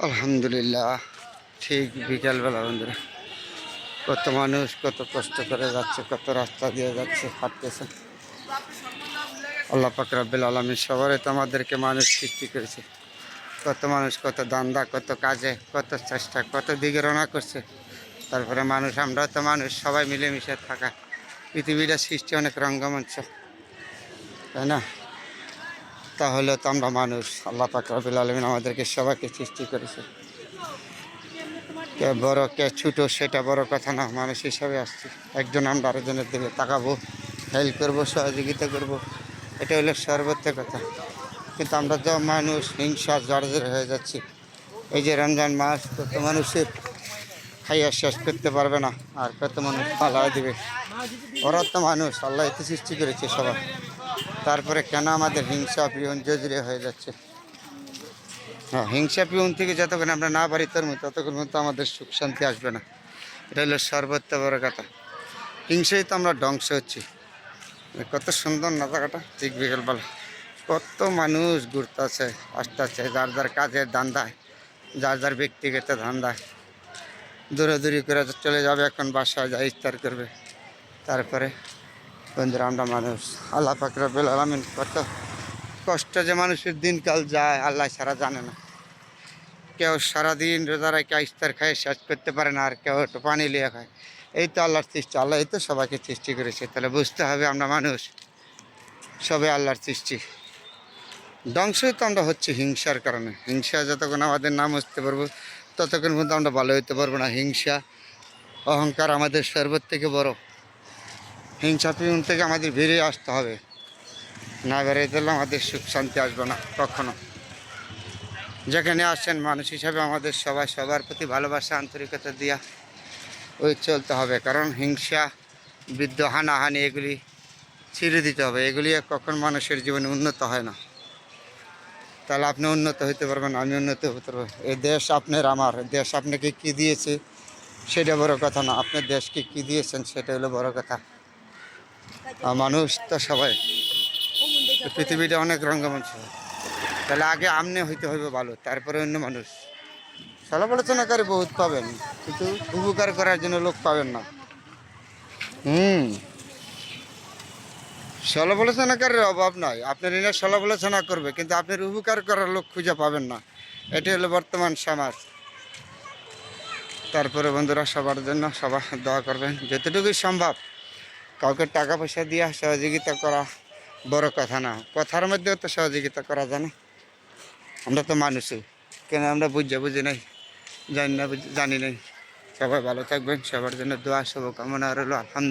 আলহামদুলিল্লাহ। ঠিক বিকালবেলা বন্ধুরা, কত মানুষ কত কষ্ট করে যাচ্ছে, কত রাস্তা দিয়ে যাচ্ছে, হাঁটতেছে। আল্লাহ পাক রব্বুল আলামিন সবারই তো আমাদেরকে মানুষ সৃষ্টি করেছে। কত মানুষ কত দান্দা, কত কাজে, কত চেষ্টা, কত দিকে রওনা করছে। তারপরে মানুষ, আমরাও তো মানুষ, সবাই মিলেমিশে থাকা। পৃথিবীটা সৃষ্টি অনেক রঙ্গমঞ্চ, তাই না? তাহলে তো আমরা মানুষ। আল্লাহ পাক রব্বুল আলামিন আমাদেরকে সবাইকে সৃষ্টি করেছে। কে বড় কে ছোট সেটা বড় কথা না, মানুষ হিসাবে আসছি। একজন আমরা আরেকজনের দিকে তাকাবো, হেল্প করবো, সহযোগিতা করব, এটা হলো সর্বোচ্চ কথা। কিন্তু আমরা তো মানুষ হিংসা জর্জর হয়ে যাচ্ছি। এই যে রমজান মাস, কত মানুষের খাইয়া শেষ করতে পারবে না, আর কত মানুষ পালা দিবে। ওরা তো মানুষ, আল্লাহ এতে সৃষ্টি করেছে সবাই। তারপরে কেন আমাদের হিংসা পিয়ন জজরে হয়ে যাচ্ছে? হ্যাঁ, হিংসা পিয়ন থেকে যতক্ষণ আমরা না পারি ততক্ষণ মতো আমাদের সুখ শান্তি আসবে না। এটা হলো সর্বোচ্চ বড় কথা। হিংসাই তো আমরা ধ্বংস হচ্ছি। কত সুন্দর না জায়গাটা, ঠিক বিকেলবেলা কত মানুষ ঘুরতেছে, আসতেছে, যার যার কাজের ধান্দায়, যার যার ব্যক্তিগত ধান্দায় দৌড়াদৌড়ি করে চলে যাবে। এখন বাসায় যা ইফতার করবে। তারপরে বন্ধুরা, আমরা মানুষ। আল্লাহ পাক রব্বুল আলামিন কত কষ্ট যে মানুষের দিনকাল যায় আল্লাহ সারা জানে না। কেউ সারাদিন রোজা রেখে ইফতার খায় শেষ করতে পারে না, আর কেউ একটু পানি লিয়ে খায়। এই তো আল্লাহর সৃষ্টি। আল্লাহ এই তো সবাইকে সৃষ্টি করেছে। তাহলে বুঝতে হবে আমরা মানুষ, সবে আল্লাহর সৃষ্টি। ধ্বংসই তো আমরা হচ্ছে হিংসার কারণে। হিংসা যতক্ষণ আমাদের নাম বুঝতে পারবো ততক্ষণ পর্যন্ত আমরা ভালো হইতে পারবো না। হিংসা অহংকার আমাদের সর্বত থেকে বড়। হিংসা পিউন থেকে আমাদের বেরিয়ে আসতে হবে। না বেরিয়ে দিলে আমাদের সুখ শান্তি আসবে না কখনো। যেখানে আসেন মানুষ হিসাবে আমাদের সবাই সবার প্রতি ভালোবাসা আন্তরিকতা দিয়া ওই চলতে হবে। কারণ হিংসা বিদ্রোহ হানাহানি এগুলি ছেড়ে দিতে হবে। এগুলি কখন মানুষের জীবনে উন্নত হয় না। তাহলে আপনি উন্নত হইতে পারবেন, আমি উন্নত হতে পারবো। এই দেশ আপনার, আমার দেশ আপনাকে কী দিয়েছে সেটা বড় কথা না, আপনার দেশকে কী দিয়েছেন সেটা হলো বড় কথা। আর মানুষ তো সবাই, পৃথিবীটা অনেক রঙ্গমঞ্চ। তাহলে আগে আমনে হইতে হইবে ভালো, তারপরে অন্য মানুষ। সমালোচনাকারী বহুত পাবেন, কিন্তু উপকার করার জন্য লোক পাবেন না। সমালোচনাকারীর অভাব নয়, আপনার এনে সমালোচনা করবে, কিন্তু আপনার উপকার করার লোক খুঁজে পাবেন না। এটি হলো বর্তমান সমাজ। তারপরে বন্ধুরা, সবার জন্য সবাই দোয়া করবেন যতটুকুই সম্ভব। কাউকে টাকা পয়সা দিয়ে সহযোগিতা করা বড় কথা না, কথার মধ্যেও তো সহযোগিতা করা যায় না। আমরা তো মানুষই, কেন আমরা বুঝি নাই, জানি নাই। সবাই ভালো থাকবেন, সবার জন্য দোয়া শুভকামনা রইল। আলহামদুলিল্লাহ।